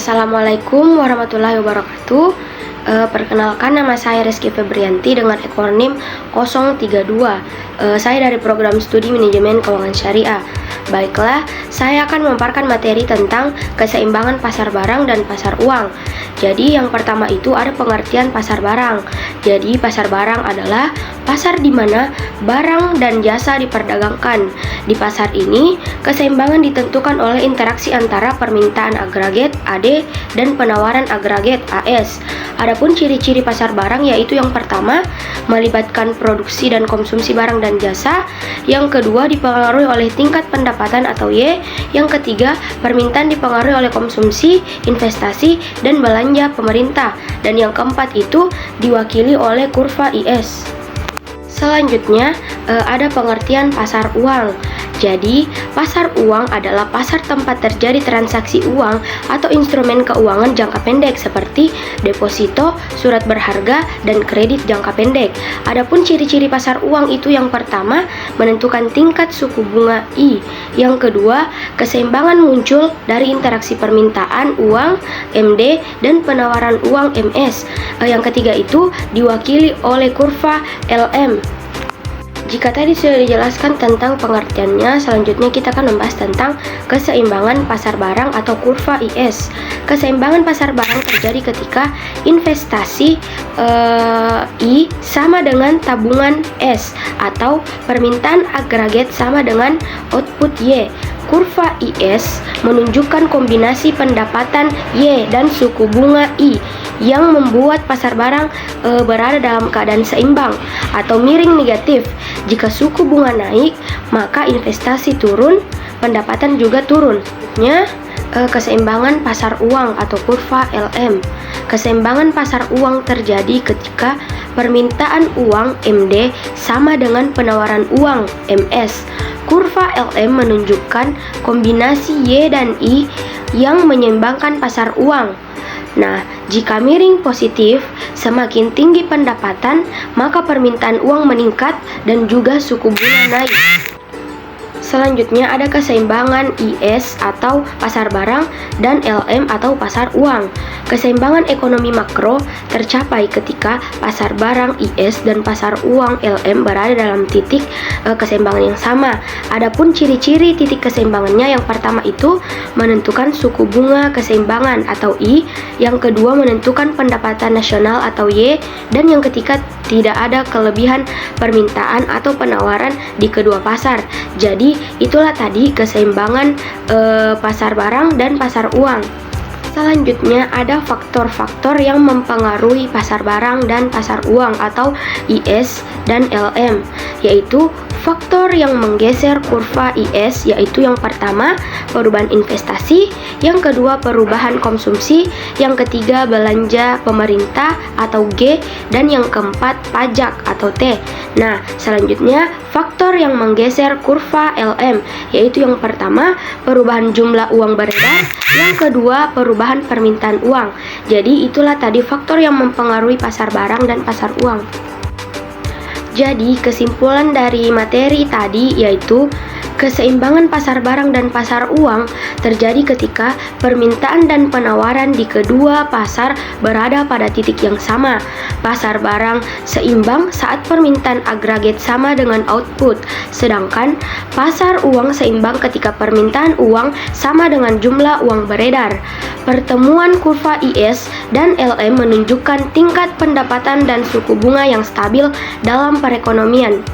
Assalamualaikum warahmatullahi wabarakatuh. Perkenalkan, nama saya Rizky Febrianti dengan akronim 032. Saya dari program studi manajemen keuangan syariah. Baiklah, saya akan memaparkan materi tentang keseimbangan pasar barang dan pasar uang. Jadi yang pertama itu ada pengertian pasar barang. Jadi pasar barang adalah pasar di mana barang dan jasa diperdagangkan. Di pasar ini, keseimbangan ditentukan oleh interaksi antara permintaan agregat AD dan penawaran agregat AS. Adapun ciri-ciri pasar barang yaitu yang pertama, melibatkan produksi dan konsumsi barang dan jasa. Yang kedua, dipengaruhi oleh tingkat pendapatan atau Y. Yang ketiga, permintaan dipengaruhi oleh konsumsi, investasi, dan belanja pemerintah. Dan yang keempat itu diwakili oleh kurva IS. Selanjutnya, ada pengertian pasar uang. Jadi, pasar uang adalah pasar tempat terjadi transaksi uang atau instrumen keuangan jangka pendek seperti deposito, surat berharga, dan kredit jangka pendek. Adapun ciri-ciri pasar uang itu yang pertama, menentukan tingkat suku bunga I. Yang kedua, keseimbangan muncul dari interaksi permintaan uang MD dan penawaran uang MS. Yang ketiga itu diwakili oleh kurva LM. Jika tadi sudah dijelaskan tentang pengertiannya, selanjutnya kita akan membahas tentang keseimbangan pasar barang atau kurva IS. Keseimbangan pasar barang terjadi ketika investasi I sama dengan tabungan S atau permintaan agregat sama dengan output Y. Kurva IS menunjukkan kombinasi pendapatan Y dan suku bunga I yang membuat pasar barang berada dalam keadaan seimbang atau miring negatif. Jika suku bunga naik, maka investasi turun, pendapatan juga turun. Keseimbangan pasar uang atau kurva LM. Keseimbangan pasar uang terjadi ketika permintaan uang MD sama dengan penawaran uang MS. Kurva LM menunjukkan kombinasi Y dan I yang menyeimbangkan pasar uang. Nah, jika miring positif, semakin tinggi pendapatan, maka permintaan uang meningkat dan juga suku bunga naik. Selanjutnya ada keseimbangan IS atau pasar barang dan LM atau pasar uang. Keseimbangan ekonomi makro tercapai ketika pasar barang IS dan pasar uang LM berada dalam titik keseimbangan yang sama. Adapun ciri-ciri titik keseimbangannya, yang pertama itu menentukan suku bunga keseimbangan atau I, yang kedua menentukan pendapatan nasional atau Y, dan yang ketiga tidak ada kelebihan permintaan atau penawaran di kedua pasar. Jadi itulah tadi keseimbangan pasar barang dan pasar uang. Selanjutnya ada faktor-faktor yang mempengaruhi pasar barang dan pasar uang atau IS dan LM, yaitu faktor yang menggeser kurva IS, yaitu yang pertama perubahan investasi, yang kedua perubahan konsumsi, yang ketiga belanja pemerintah atau G, dan yang keempat pajak atau T. Nah, selanjutnya faktor yang menggeser kurva LM, yaitu yang pertama perubahan jumlah uang beredar, yang kedua perubahan permintaan uang. Jadi itulah tadi faktor yang mempengaruhi pasar barang dan pasar uang. Jadi kesimpulan dari materi tadi yaitu keseimbangan pasar barang dan pasar uang terjadi ketika permintaan dan penawaran di kedua pasar berada pada titik yang sama. Pasar barang seimbang saat permintaan agregat sama dengan output, sedangkan pasar uang seimbang ketika permintaan uang sama dengan jumlah uang beredar. Pertemuan kurva IS dan LM menunjukkan tingkat pendapatan dan suku bunga yang stabil dalam perekonomian.